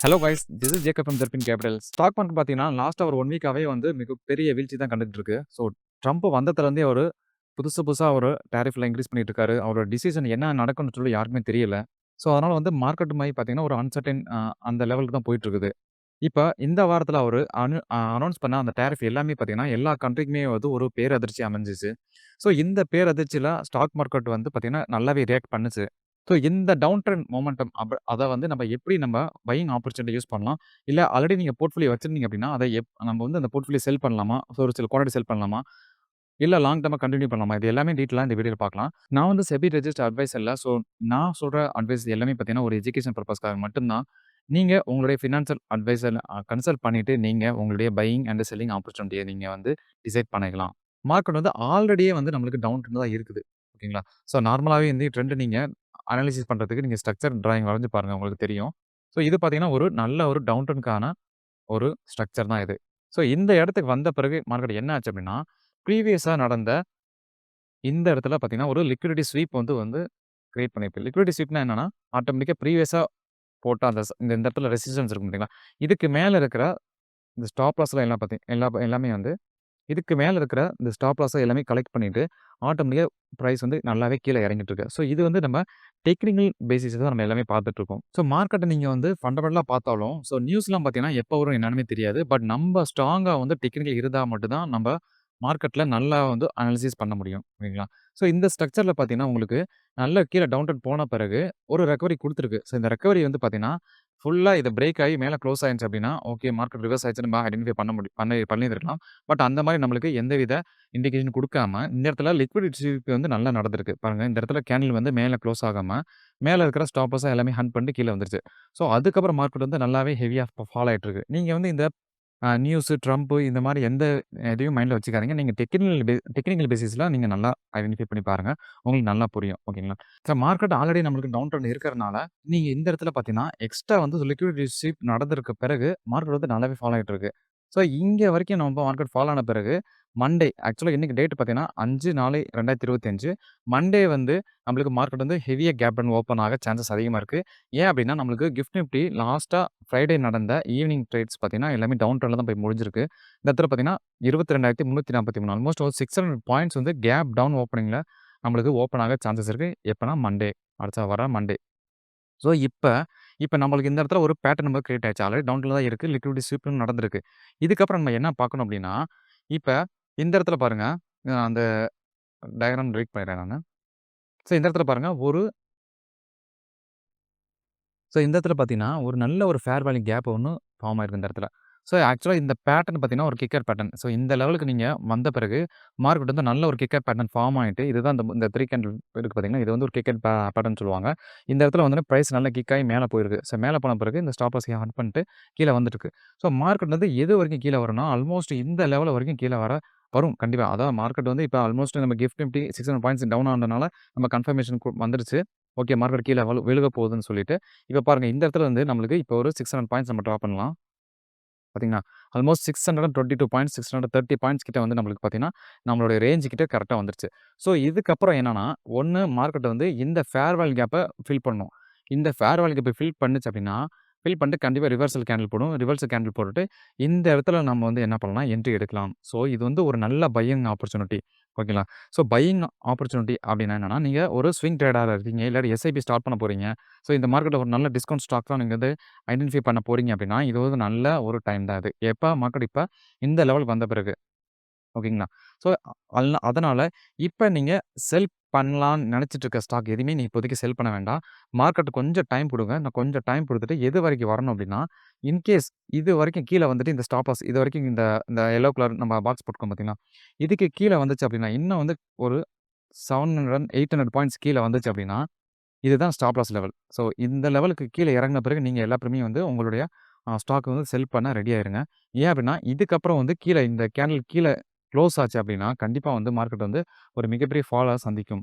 Hello guys, this is Jacob from Jerbin capital. Stock market பார்த்தீங்கன்னா, லாஸ்ட்டா ஒரு 1 வீக்காவே வந்து மிகப்பெரிய வீழ்ச்சி தான் கண்டுட்டு இருக்கு. ஸோ, ட்ரம்ப் வந்ததுலேருந்தே அவரு புதுசா ஒரு டாரிஃப்லாம் இன்கிரீஸ் பண்ணிட்டு இருக்காரு. அவரோட டிசிஷன் என்ன நடக்கும்னு சொல்லி யாருக்குமே தெரியல. ஸோ, அதனால வந்து மார்க்கெட் பார்த்தீங்கன்னா, ஒரு அன்சர்டைன் அந்த லெவலுக்கு தான் போயிட்டு இருக்குது. இப்ப இந்த வாரத்துல அவரு அனவுன்ஸ் பண்ண அந்த டாரிஃப் எல்லாமே பார்த்தீங்கன்னா, எல்லா கண்ட்ரிக்குமே வந்து ஒரு பேரதிர்ச்சி அமைஞ்சுச்சு. ஸோ, இந்த பேரதிர்ச்சியில ஸ்டாக் மார்க்கெட் வந்து பார்த்தீங்கன்னா, நல்லாவே ரியாக்ட் பண்ணுச்சு. ஸோ, இந்த டவுன் ட்ரெண்ட் மொமெண்டம் அத வந்து நம்ம எப்படி நம்ம பையிங் ஆப்பர்ச்சுனிட்டி யூஸ் பண்ணலாம்? இல்ல ஆல்ரெடி நீங்க போர்ட்ஃபோலியோ வச்சிருந்தீங்க அப்படின்னா, அத நம்ம வந்து அந்த போர்ட்ஃபோலியோ செல் பண்ணலாமா? ஒரு சில குவான்டிட்டி செல் பண்ணலாமா? இல்ல லாங் டர்மா கன்டின்யூ பண்ணலாமா? இது எல்லாமே டீட்டெயிலா இந்த வீடியோல பார்க்கலாம். நான் வந்து செபி ரெஜிஸ்டர்ட் அட்வைசர் இல்ல. ஸோ, நான் சொல்ற அட்வைஸ் எல்லாமே பார்த்தீங்கன்னா, ஒரு எஜுகேஷன் பர்ப்பஸ்க்காக மட்டும் தான். நீங்க உங்களுடைய பினான்சியல் அட்வைசர் கன்சல்ட் பண்ணிட்டு, நீங்க உங்களுடைய பையிங் அண்ட் செல்லிங் ஆப்பர்ச்சுனிட்டிய நீங்க வந்து டிசைட் பண்ணிக்கலாம். மார்க்கெட் வந்து ஆல்ரெடியே வந்து நம்மளுக்கு டவுன் ட்ரெண்ட் தான் இருக்குது. ஓகேங்களா? ஸோ, நார்மலாவே இந்த ட்ரெண்ட் நீங்க அனாலிசிஸ் பண்றதுக்கு நீங்க ஸ்ட்ரக்சர் டிராயிங் வரைஞ்சு பாருங்க. உங்களுக்கு தெரியும். ஸோ, இது பார்த்தீங்கன்னா, ஒரு நல்ல ஒரு டவுன் ட்ரெண்ட்க்கான ஒரு ஸ்ட்ரக்சர் தான் இது. ஸோ, இந்த இடத்துக்கு வந்த பிறகு மார்க்கெட் என்ன ஆச்சு அப்படின்னா, ப்ரீவியஸா நடந்த இந்த இடத்துல பார்த்தீங்கன்னா, ஒரு லிக்விடிட்டி ஸ்வீப் வந்து கிரியேட் பண்ணியிருக்கு. லிக்விடிட்டி ஸ்வீப்னா என்னன்னா, ஆட்டோமேட்டிக்கா ப்ரீவியஸா போட்ட அந்த இந்த இடத்துல ரெசிஸ்டன்ஸ் இருக்கும் பார்த்தீங்களா? இதுக்கு மேல இருக்கிற இந்த ஸ்டாப் லாஸ்லாம் எல்லாம் எல்லாமே வந்து இதுக்கு மேல இருக்கிற இந்த ஸ்டாப் லாஸ எல்லாமே கலெக்ட் பண்ணிட்டு, ஆட்டோமேட்டிக்கா பிரைஸ் வந்து நல்லாவே கீழ இறங்கிட்டு இருக்கு. ஸோ, இது வந்து நம்ம டெக்னிக்கல் பேசிஸ் தான் நம்ம எல்லாமே பார்த்துட்டு இருக்கோம். ஸோ, மார்க்கெட்ட நீங்க வந்து ஃபண்டமெண்டலா பார்த்தாலும், ஸோ நியூஸ்லாம் பார்த்தீங்கன்னா, எப்போ வரும் என்னன்னுமே தெரியாது. பட் நம்ப ஸ்ட்ராங்கா வந்து டெக்னிக்கல் இருந்தா மட்டும் தான் நம்ப மார்க்கெட்ல நல்லா வந்து அனாலிசிஸ் பண்ண முடியும். ஓகேங்களா? ஸோ, இந்த ஸ்ட்ரக்சர்ல பார்த்தீங்கன்னா, உங்களுக்கு நல்ல கீழ டவுன் ட்ரெண்ட் போன பிறகு ஒரு ரெக்கவரி குடுத்துருக்கு. ஸோ, இந்த ரெக்கவரி வந்து பார்த்தீங்கன்னா, ஃபுல்லா இது பிரேக் ஆகி மேல குளோஸ் ஆயிருச்சு அப்படின்னா, ஓகே மார்க்கெட் ரிவர்ஸ் ஆயிருச்சுன்னு நம்ம ஐடென்டிஃபை பண்ண பண்ணியிருக்கலாம். பட் அந்த மாரி நம்மளுக்கு எந்தவித இண்டிகேஷன் குடுக்காம, இந்த இடத்துல லிக்விடிட்டிக்கு வந்து நல்லா நடந்திருக்கு. பாருங்க இந்த இடத்துல கேண்டில் வந்து மேல குளோஸ் ஆகாம, மேல இருக்கிற ஸ்டாப் லாஸ எல்லாமே ஹண்ட் பண்ணிட்டு கீழ வந்துருச்சு. ஸோ, அதுக்கப்புறம் மார்க்கெட் வந்து நல்லாவே ஹெவியா ஃபால் ஆயிட்டு இருக்கு. நீங்க வந்து இந்த நியூஸு, ட்ரம்ப்பு இந்த மாரி எந்த எதையும் மைண்ட்ல வச்சுக்காதீங்க. நீங்க டெக்னிக்கல் பேசிஸ்ல நீங்க நல்லா ஐடென்டிஃபை பண்ணி பாருங்க. உங்களுக்கு நல்லா புரியும். ஓகேங்களா? மார்க்கெட் ஆல்ரெடி நம்மளுக்கு டவுன் ட்ரெண்ட் இருக்கிறனால, நீங்க இந்த இடத்துல பார்த்தீங்கன்னா, எக்ஸ்ட்ரா வந்து லிக்விடிட்டி ஸ்வீப் நடந்ததுக்கு பிறகு மார்க்கெட் வந்து நல்லாவே ஃபால் ஆயிட்டு இருக்கு. ஸோ, இங்க வரைக்கும் நம்ம மார்க்கெட் ஃபால் ஆன பிறகு மண்டே ஆக்சுவலா இன்னைக்கு டேட் பார்த்தீங்கன்னா, 5/4/2025 மண்டே வந்து நம்மளுக்கு மார்க்கெட் வந்து ஹெவியா கேப் டவுன் ஓப்பன் ஆக சான்சஸ் அதிகமா இருக்கு. ஏன் அப்டின்னா, நம்மளுக்கு கிஃப்ட் நிஃப்டி லாஸ்ட்டா ஃப்ரைடே நடந்த ஈவினிங் ட்ரேட்ஸ் பார்த்தீங்கன்னா, எல்லாமே டவுன் ட்ரெண்ட்ல தான் போய் முடிஞ்சிருக்கு. இந்த இடத்துல பார்த்தீங்கன்னா, 22,343 ஆல்மோஸ்ட் ஒரு 600 பாயிண்ட்ஸ் வந்து கேப் டவுன் ஓப்பனிங்ல நம்மளுக்கு ஓப்பன் ஆக சான்சஸ் இருக்கு. எப்பன்னா மண்டே. அடுத்த வர மண்டே. ஸோ, இப்ப நம்மளுக்கு இந்த இடத்துல ஒரு பேட்டர்ன் வந்து கிரியேட் ஆயிடுச்சு. ஆல்ரெடி டவுன் ட்ரெண்ட்ல தான் இருக்கு. லிக்விடிட்டி ஸ்வீப்பும் நடந்திருக்கு. இதுக்கப்புறம் நம்ம என்ன பார்க்கணும் அப்டின்னா, இப்ப இந்த இடத்துல பாருங்க, அந்த டயகிராம் ரீட் பண்ணிடுறேன் நானு. ஸோ, இந்த இடத்துல பாருங்க இந்த இடத்துல பார்த்தீங்கன்னா, ஒரு நல்ல ஒரு ஃபேர் வேல்யூ கேப் ஒண்ணு ஃபார்ம் ஆயிருக்கு இந்த இடத்துல. ஸோ, ஆக்சுவலா இந்த பேட்டர்ன் பார்த்தீங்கன்னா, ஒரு கிக்கர் பேட்டர்ன். ஸோ, இந்த லெவலுக்கு நீங்க வந்த பிறகு, மார்க்கெட் வந்து நல்ல ஒரு கிக்கர் பேட்டர்ன் ஃபார்ம் ஆயிட்டு, இதுதான் இந்த 3 கேண்டில் இருக்கு பார்த்தீங்கன்னா, இது வந்து ஒரு கிக்கர் பேட்டர்ன் சொல்லுவாங்க. இந்த இடத்துல வந்து பிரைஸ் நல்லா கிக் ஆகி மேல போயிருக்கு. ஸோ, மேல போன பிறகு இந்த ஸ்டாப் லாஸ் ஆன் பண்ணிட்டு கீழ வந்துட்டுருக்கு. ஸோ, மார்க்கெட் வந்து எது வரைக்கும் கீழ வரும்னா, ஆல்மோஸ்ட் இந்த லெவல் வரைக்கும் கீழ வரும் கண்டிப்பா. அதான் மார்க்கெட் வந்து இப்ப ஆல்மோஸ்ட் நம்ம கிஃப்ட் நிஃப்டி 600 பாயிண்ட்ஸ் டவுன் ஆனதுனால, நம்ம கன்ஃபர்மேஷன் வந்துருச்சு. ஓகே மார்க்கெட் கீழ விழுக போகுதுன்னு சொல்லிட்டு. இப்ப பாருங்க இந்த இடத்துல வந்து நம்மளுக்கு இப்போ ஒரு 600 பாயிண்ட்ஸ் நம்ம டிரா பண்ணலாம். பார்த்தீங்களா? ஆல்மோஸ்ட் 622 பாயிண்ட்ஸ், 630 பாயிண்ட்ஸ் கிட்ட வந்து நம்மளுக்கு பார்த்தீங்கன்னா, நம்மளுடைய ரேஞ்ச் கிட்ட கரெக்ட்டா வந்துருச்சு. ஸோ, இதுக்கப்புறம் என்னன்னா, ஒண்ணு மார்க்கெட் வந்து இந்த ஃபேர் வேல்யூ கேப்ப ஃபில் பண்ணும். இந்த ஃபேர் வேல்யூ கேப்ப ஃபில் பண்ணுச்சு அப்படின்னா, ஃபில் பண்ணிட்டு கண்டிப்பா ரிவர்சல் கேண்டில் போடும். ரிவர்சல் கேண்டில் போட்டுட்டு, இந்த இடத்துல நம்ம வந்து என்ன பண்ணலாம், என்ட்ரி எடுக்கலாம். ஸோ, இது வந்து ஒரு நல்ல பையிங் ஆப்பர்ச்சுனிட்டி. ஓகேங்களா? ஸோ, பையிங் ஆப்பர்ச்சுனிட்டி அப்படின்னா என்னன்னா, நீங்க ஒரு ஸ்விங் ட்ரேடரா இருக்கீங்க. இல்லாட்டி எஸ்ஐபி ஸ்டார்ட் பண்ண போறீங்க. ஸோ, இந்த மார்க்கெட்ல ஒரு நல்ல டிஸ்கவுண்ட் ஸ்டாக்லாம் நீங்க வந்து ஐடென்டிஃபை பண்ண போறீங்க அப்படின்னா, இது வந்து நல்ல ஒரு டைம் தான் இது. எப்ப மார்க்கெட் இப்ப இந்த லெவலுக்கு வந்த பிறகு. ஓகேங்களா? ஸோ, அதனால இப்ப நீங்க செல் பண்ணலான்னு நெனச்சிட்டு இருக்க ஸ்டாக் எதுவுமே நீ இப்போதைக்கு செல் பண்ண வேண்டாம். மார்க்கெட் கொஞ்சம் டைம் குடுங்க. நான் கொஞ்சம் டைம் குடுத்துட்டு எது வரைக்கும் வரணும் அப்படின்னா, இன்கேஸ் இது வரைக்கும் கீழ வந்துட்டு இந்த ஸ்டாப் லாஸ் இதுவரைக்கும் இந்த இந்த எல்லோ கலர் நம்ம பாக்ஸ் போட்டுருக்கோம் பார்த்தீங்களா? இதுக்கு கீழ வந்துச்சு அப்படின்னா, இன்னும் வந்து ஒரு 700, 800 பாயிண்ட்ஸ் கீழ வந்துச்சு அப்படின்னா, இதுதான் ஸ்டாப் லாஸ் லெவல். ஸோ, இந்த லெவலுக்கு கீழ இறங்குன பிறகு நீங்க எல்லா பிரீமியம் வந்து உங்களுடைய ஸ்டாக் வந்து செல் பண்ண ரெடி ஆயிருங்க. ஏன் அப்படின்னா, இதுக்கப்புறம் வந்து கீழ இந்த கேண்டில் கீழ குளோஸ் ஆச்சு அப்படின்னா, கண்டிப்பா வந்து மார்க்கெட் வந்து ஒரு மிகப்பெரிய ஃபால சந்திக்கும்.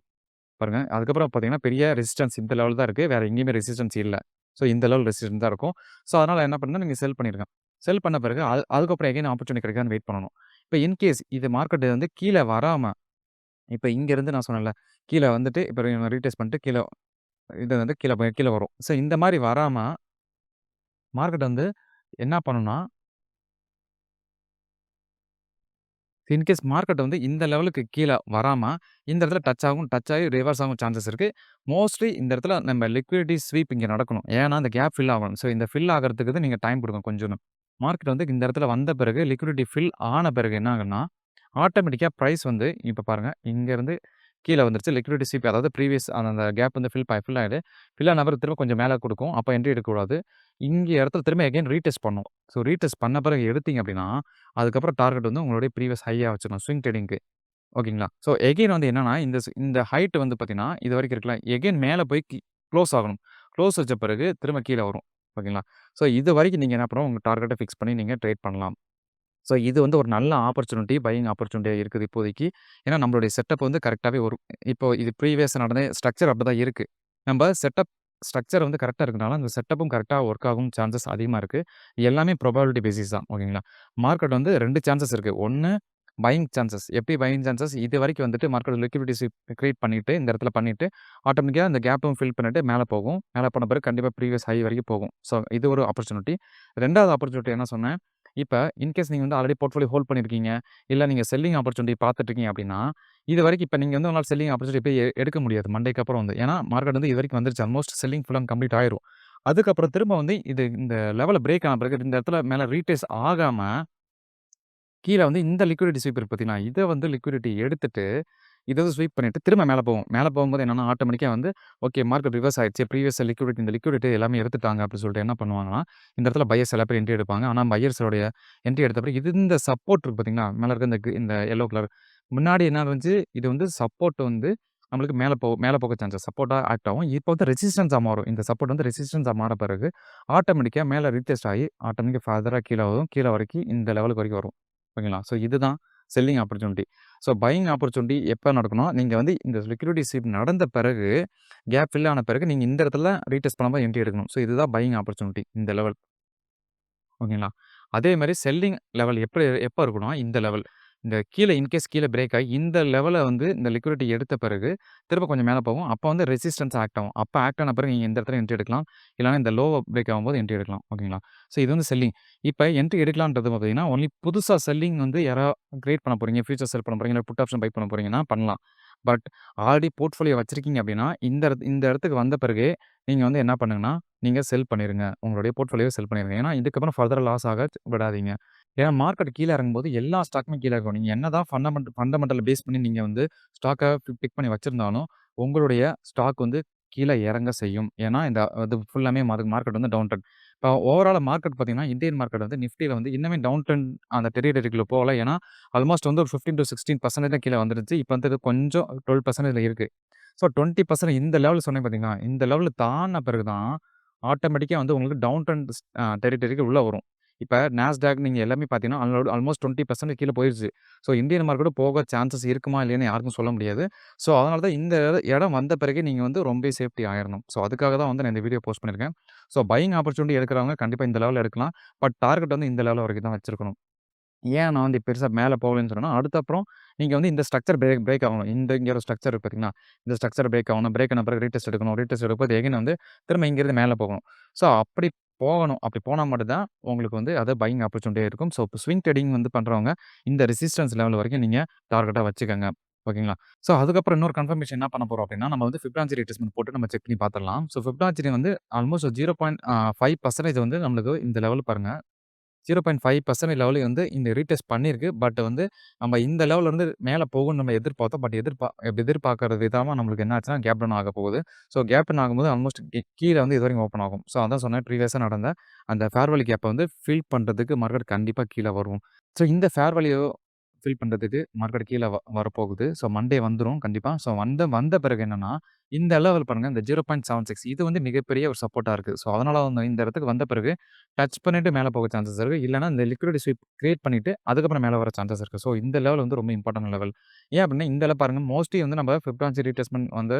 பாருங்க. அதுக்கப்புறம் பார்த்தீங்கன்னா, பெரிய ரெசிஸ்டன்ஸ் இந்த லெவல் தான் இருக்கு. வேற எங்கேயுமே ரெசிஸ்டன்ஸ் இல்ல. ஸோ, இந்த லெவல் ரெசிஸ்டன்ஸ் தான் இருக்கும். ஸோ, அதனால என்ன பண்ணுங்க, நீங்க செல் பண்ணிருங்க. செல் பண்ண பிறகு அதுக்கப்புறம் எகைன் ஆப்பர்ச்சுனிட்டி கிடைக்குதான்னு வெயிட் பண்ணணும். இப்ப இன்கேஸ் இது மார்க்கெட் வந்து கீழ வராம, இப்ப இங்கருந்து நான் சொன்னேன்ல, கீழ வந்துட்டு இப்ப ரீட்ரேஸ் பண்ணிட்டு கீழ இது வந்து கீழ வரும். ஸோ, இந்த மாரி வராம மார்க்கெட் வந்து என்ன பண்ணும்னா, இன்கேஸ் மார்க்கெட் வந்து இந்த லெவலுக்கு கீழ வராம, இந்த இடத்துல டச் ஆகும். டச் ஆகி ரிவர்ஸ் ஆகும் சான்சஸ் இருக்கு. மோஸ்ட்லி இந்த இடத்துல நம்ம லிக்விடிட்டி ஸ்வீப் இங்க நடக்கணும். ஏன்னா, அந்த கேப் ஃபில் ஆகணும். ஸோ இந்த ஃபில் ஆகறதுக்கு தான் நீங்க டைம் குடுக்கணும் கொஞ்சம். மார்க்கெட் வந்து இந்த இடத்துல வந்த பிறகு லிக்விடிட்டி ஃபில் ஆன பிறகு என்ன ஆகும்னா, ஆட்டோமேட்டிக்கா பிரைஸ் வந்து இப்ப பாருங்க, இங்கருந்து கீழ வந்துருச்சு. லிக்விடிட்டி ஸ்வீப் அதாவது ப்ரீவியஸ் அந்த கேப் வந்து ஃபில் ஆயிடு. ஃபில் ஆன பிறகு திரும்ப கொஞ்சம் மேல குடுக்கும். அப்ப என்ட்ரி எடுக்கக்கூடாது. இங்க இடத்துல திரும்ப அகைன் ரீடெஸ்ட் பண்ணும். ஸோ ரீடெஸ்ட் பண்ண பிறகு எடுத்தீங்க அப்படின்னா, அதுக்கப்புறம் டார்கெட் வந்து உங்களுடைய ப்ரீவியஸ் ஹையா வச்சுக்கணும். ஸ்விங் ட்ரேடிங்க்கு. ஓகேங்களா? ஸோ எகைன் வந்து என்னன்னா, இந்த ஹைட் வந்து பார்த்தீங்கன்னா, இதுவரைக்கும் இருக்குல்ல, எகைன் மேல போய் குளோஸ் ஆகணும். குளோஸ் வச்ச பிறகு திரும்ப கீழ வரும். ஓகேங்களா? ஸோ இதுவரைக்கும் நீங்க என்ன பண்ணணும், உங்க டார்கெட்ட ஃபிக்ஸ் பண்ணி நீங்க ட்ரேட் பண்ணலாம். ஸோ இது வந்து ஒரு நல்ல ஆப்பர்ச்சுனிட்டி, பையிங் ஆப்பர்ச்சுனிட்டியா இருக்குது இப்போதைக்கு. ஏன்னா நம்மளுடைய செட்டப் வந்து கரெக்ட்டாவே வரும். இப்போ இது ப்ரீவியஸா நடந்த ஸ்ட்ரக்சர் அப்படிதான் இருக்கு. நம்ப செட்டப் ஸ்ட்ரக்சர் வந்து கரெக்ட்டா இருக்கனால, அந்த செட்டப்பும் கரெக்ட்டா ஒர்க் ஆகும் சான்சஸ் அதிகமா இருக்கு. எல்லாமே ப்ராபபிலிட்டி பேசிஸ் தான். ஓகேங்களா? மார்க்கெட் வந்து 2 சான்சஸ் இருக்கு. 1 பையிங் சான்சஸ். எப்படி பையிங் சான்சஸ்? இதுவரைக்கும் வந்துட்டு மார்க்கெட் லிக்விடிட்டி ஸ்வீப் கிரியேட் பண்ணிட்டு, இந்த இடத்துல பண்ணிட்டு, ஆட்டோமேட்டிக்கா இந்த கேப்பும் ஃபில் பண்ணிட்டு மேல போகும். மேல போன பிறகு கண்டிப்பா ப்ரீவியஸ் ஹை வரைக்கும் போகும். ஸோ இது ஒரு ஆப்பர்ச்சுனிட்டி. 2வது ஆப்பர்ச்சுனிட்டி என்ன சொன்னேன்? இப்ப இன்கேஸ் நீங்க வந்து ஆல்ரெடி போர்ட்ஃபோலியோ ஹோல்ட் பண்ணியிருக்கீங்க. இல்ல நீங்க செல்லிங் ஆப்பர்ச்சுனிட்டி பார்த்துட்டு இருக்கீங்க அப்படின்னா, இதுவரைக்கும் இப்ப நீங்க வந்து உங்களால செல்லிங் ஆப்பர்ச்சுனிட்டி போய் எடுக்க முடியாது. மண்டேக்கு அப்புறம் வந்து. ஏன்னா மார்க்கெட் வந்து இதுவரைக்கும் வந்துருச்சு. Almost selling full and complete ஆயிரும். அதுக்கப்புறம் திரும்ப வந்து இந்த லெவல பிரேக் ஆன பிறகு இந்த இடத்துல மேல ரீட்ரேஸ் ஆகாம, கீழ வந்து இந்த லிக்விடிட்டி ஸ்வீப் இருக்கு பார்த்தீங்களா? இத வந்து லிக்விடிட்டி எடுத்துட்டு இத வந்து ஸ்வீப் பண்ணிட்டு திரும்ப மேல போகும். மேல போகும்போது என்னன்னா, ஆட்டோமேட்டிக்கா வந்து ஓகே மார்க்கெட் ரிவர்ஸ் ஆயிடுச்சு. ப்ரீவியஸ் லிக்விடிட்டி இந்த லிக்விடிட்டி எல்லாமே எடுத்துட்டாங்க அப்படின்னு சொல்லிட்டு என்ன பண்ணுவாங்கன்னா, இந்த இடத்துல பையர்ஸ் எல்லா பேரும் என்ட்ரி எடுப்பாங்க. ஆனா பையர்ஸோடைய என்ட்ரி எடுத்த பிறகு இந்த சப்போர்ட் இருக்கு பார்த்தீங்களா? மேல இருக்க இந்த எல்லோ கலர் முன்னாடி என்ன இருந்துச்சு, இது வந்து சப்போர்ட் வந்து நம்மளுக்கு மேல போக சான்சஸ் சப்போர்ட்டா ஆக்ட் ஆகும். இப்போ வந்து ரெசிஸ்டன்ஸா மாறும். இந்த சப்போர்ட் வந்து ரெசிஸ்டன்ஸா மாற பிறகு ஆட்டோமேட்டிக்கா மேல ரீடெஸ்ட் ஆகி ஆட்டோமேட்டிக்கா ஃபர்தரா கீழ வரும். கீழ வரைக்கும் இந்த லெவலுக்கு வரைக்கும் வரும். ஓகேங்களா? ஸோ இதுதான் selling opportunity. So buying opportunity எப்ப நடக்கும்னா, நீங்க வந்து இந்த லிக்விடிட்டி ஸ்வீப் நடந்த பிறகு, கேப் ஃபில் ஆன பிறகு நீங்க இந்த இடத்துல ரீடெஸ்ட் பண்ணும்போது என்ட்ரி எடுக்கணும். ஸோ இதுதான் பையிங் ஆப்பர்ச்சுனிட்டி இந்த லெவல். ஓகேங்களா? அதே மாரி செல்லிங் லெவல் எப்ப இருக்கும்னா, இந்த லெவல். இந்த இன்கேஸ் கீழ பிரேக் ஆயி இந்த லெவல வந்து இந்த லிக்விடிட்டி எடுத்த பிறகு, திரும்ப கொஞ்சம் மேல போகும். அப்ப வந்து ரெசிஸ்டன்ஸ் ஆக்ட் ஆகும். அப்ப ஆக்ட் ஆன பிறகு நீங்க இந்த இடத்துல என்ட்ரி எடுக்கலாம். இல்லன்னா இந்த லோவ பிரேக் ஆகும்போது என்ட்ரி எடுக்கலாம். ஓகேங்களா? ஸோ இது வந்து செல்லிங். இப்ப என்ட்ரி எடுக்கலான்றது பார்த்தீங்கன்னா, ஒன்லி புதுசா செல்லிங் வந்து கிரியேட் பண்ண போறீங்க. ஃபியூச்சர் செல் பண்ண போறீங்க. இல்ல புட் ஆப்ஷன் பை பண்ண போறீங்கன்னா பண்ணலாம். பட் ஆல்ரெடி போர்ட்ஃபோலியோ வச்சிருக்கீங்க அப்டின்னா, இந்த இடத்துக்கு வந்த பிறகு நீங்க வந்து என்ன பண்ணுங்கன்னா, நீங்க செல் பண்ணிருங்க. உங்களுடைய போர்ட்ஃபோலியோவ செல் பண்ணிருங்க. ஏன்னா, இதுக்கப்புறம் ஃபர்தரா லாஸ் ஆக விடாதீங்க. ஏன்னா, மார்க்கெட் கீழ இறங்கும்போது எல்லா ஸ்டாக்குமே கீழ இருக்கும். நீங்க என்னதான் ஃபண்டமெண்டல பேஸ் பண்ணி நீங்க வந்து ஸ்டாக்க பிக் பண்ணி வச்சிருந்தாலும், உங்களுடைய ஸ்டாக் வந்து கீழ இறங்க செய்யும். ஏன்னா, அது ஃபுல்லாமே மார்க்கெட் வந்து டவுன் ட்ரெண்ட். இப்போ ஓவராலா மார்க்கெட் பார்த்தீங்கன்னா, இந்தியன் மார்க்கெட் வந்து நிஃப்டில வந்து இன்னுமே டவுன் ட்ரெண்ட் அந்த டெரிட்டரிக்குள்ள போகல. ஏன்னா, ஆல்மோஸ்ட் வந்து ஒரு 15-16% தான் கீழ வந்துருச்சு. இப்ப வந்து இது கொஞ்சம் 12% இருக்கு. ஸோ 20% இந்த லெவல் சொன்னேன் பார்த்தீங்களா? இந்த லெவல தாண்டுன பிறகு தான், ஆட்டோமேட்டிக்கா வந்து உங்களுக்கு டவுன் ட்ரெண்ட் டெரிட்டரிக்கு உள்ள வரும். இப்ப நாஸ்டாக் நீங்க எல்லாமே பார்த்தீங்கன்னா, ஆல்மோஸ்ட் 20% கீழ போயிருச்சு. ஸோ இந்தியன் மார்க்கெட்டும் போக சான்சஸ் இருக்குமா? இல்லையான்னு யாருக்கும் சொல்ல முடியாது. ஸோ அதனால தான் இந்த இடம் வந்த பிறகு நீங்க வந்து ரொம்பவே சேஃப்டி ஆயிரணும். ஸோ அதுக்காக தான் வந்து நான் இந்த வீடியோ போஸ்ட் பண்ணியிருக்கேன். ஸோ பையிங் ஆப்பர்ச்சுனிட்டி எடுக்கிறவங்க கண்டிப்பா இந்த லெவல்ல எடுக்கலாம். பட் டார்கெட் வந்து இந்த லெவல் வரைக்கும் தான் வச்சிருக்கணும். ஏன் நான் வந்து பெருசா மேல போகலன்னு சொன்னேன்னா, அடுத்து அப்புறம் நீங்க வந்து இந்த ஸ்ட்ரக்சர் பிரேக் ஆகணும். இங்க ஒரு ஸ்ட்ரக்சர் இருக்கு பார்த்தீங்களா? இந்த ஸ்ட்ரக்சர் பிரேக் ஆகணும். பிரேக் ஆன பிறகு ரீடெஸ்ட் எடுக்கணும். ரீடெஸ்ட் எடுக்கும்போது எகைன் வந்து திரும்ப இங்கிருந்து மேல போகணும். ஸோ அப்படி போகணும். அப்படி போனா மட்டும் தான் உங்களுக்கு வந்து அது பையிங் ஆப்பர்ச்சுனிட்டியா இருக்கும். ஸோ ஸ்விங் ட்ரேடிங் வந்து பண்றவங்க இந்த ரெசிஸ்டன்ஸ் லெவல் வரைக்கும் நீங்க டார்கெட்டா வச்சுக்கங்க. ஓகேங்களா? ஸோ அதுக்கப்புறம் இன்னொரு கன்ஃபர்மேஷன் என்ன பண்ண போறோம் அப்படின்னா, நம்ம வந்து ஃபிப்னாச்சி ரீட்ரேஸ்மென்ட் போட்டு நம்ம செக் பண்ணி பார்த்துடலாம். ஸோ ஃபிப்னாச்சி வந்து ஆல்மோஸ்ட் 0.5% வந்து நம்மளுக்கு இந்த லெவல் பாருங்க 0.5% லெவலில் வந்து இந்த ரீடெஸ்ட் பண்ணியிருக்கு. பட் வந்து நம்ம இந்த லெவல்ல இருந்து மேல போகும்னு நம்ம எதிர்பார்த்தோம். பட் எதிர்பார்க்கிற விதமா நம்மளுக்கு என்ன ஆச்சுன்னா, கேப் டவுன் ஆகப் போகுது. ஸோ கேப் டவுன் ஆகும்போது ஆல்மோஸ்ட் கீழ வந்து இதுவரைக்கும் ஓப்பன் ஆகும். ஸோ அதான் சொன்னேன் ப்ரீவியஸா நடந்த அந்த ஃபேர் வேல்யூ கேப்ப வந்து ஃபில் பண்றதுக்கு மார்க்கெட் கண்டிப்பா கீழ வரும். ஸோ இந்த ஃபேர் வேல்யூ ஃபில் பண்றதுக்கு மார்க்கெட் கீழ வரப்போகுது. ஸோ மண்டே வந்துரும் கண்டிப்பா. ஸோ வந்த பிறகு என்னன்னா, இந்த லெவல் பாருங்க இந்த 0.76 இது வந்து மிகப்பெரிய ஒரு சப்போர்ட்டா இருக்கு. ஸோ அதனால வந்து இந்த இடத்துக்கு வந்த பிறகு டச் பண்ணிட்டு மேல போக சான்சஸ் இருக்கு. இல்லன்னா இந்த லிக்விடிட்டி ஸ்வீப் கிரியேட் பண்ணிட்டு, அதுக்கப்புறம் மேல வர சான்சஸ் இருக்கு. ஸோ இந்த லெவல் வந்து ரொம்ப இம்பார்ட்டன்ட் லெவல். ஏன் அப்டின்னா, இந்த லெவல் பாருங்க மோஸ்ட்லி வந்து நம்ம ஃபிபனாச்சி ரீட்ரேஸ்மென்ட் வந்து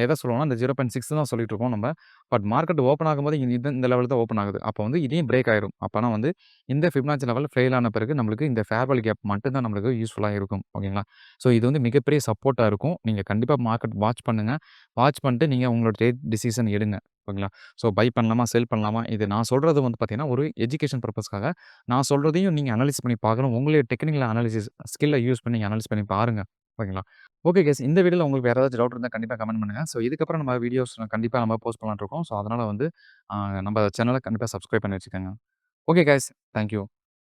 எத சொல்லுவோம்னா, இந்த 0.6 தான் சொல்லிட்டு இருக்கோம் நம்ம. பட் மார்க்கெட் ஓப்பன் ஆகும்போது இந்த லெவல் தான் ஓப்பன் ஆகுது. அப்போ வந்து இதையும் பிரேக் ஆயிரும். அப்பனா வந்து இந்த ஃபிபனாச்சி லெவல் ஃபெயில் ஆன பிறகு நம்மளுக்கு இந்த ஃபேர் வேல்யூ கேப் மட்டும் தான் நம்மளுக்கு யூஸ்ஃபுல்லா இருக்கும். ஓகேங்களா? ஸோ இது வந்து மிகப்பெரிய சப்போர்ட்டா இருக்கும். நீங்க கண்டிப்பா மார்க்கெட் வாட்ச் பண்ணுங்க. வாட்ச் பண்ணிட்டு நீங்க உங்களோட ட்ரேட் டிசிஷன் எடுங்க. ஓகேங்களா? ஸோ பை பண்ணலாமா? செல் பண்ணலாமா? இது நான் சொல்றது வந்து பார்த்தீங்கன்னா, ஒரு எஜுகேஷன் பர்ப்பஸ்க்காக நான் சொல்றதையும் நீங்க அனலைஸ் பண்ணி பார்க்கணும். உங்களுடைய டெக்னிக்கல் அனாலிசிஸ் ஸ்கில்ல யூஸ் பண்ணி அனலைஸ் பண்ணி பாருங்க. ஓகேங்களா? Okay guys. இந்த வீடியோல உங்களுக்கு வேற ஏதாச்சும் டவுட் இருந்தா கண்டிப்பா கமெண்ட் பண்ணுங்க. ஸோ இதுக்கப்புறம் நம்ம வீடியோஸ் கண்டிப்பா நம்ம போஸ்ட் பண்ணலாம்னு இருக்கோம். ஸோ அதனால வந்து நம்ம சேனல கண்டிப்பா சப்ஸ்கிரைப் பண்ணி வச்சுக்கோங்க. Okay guys. Thank you.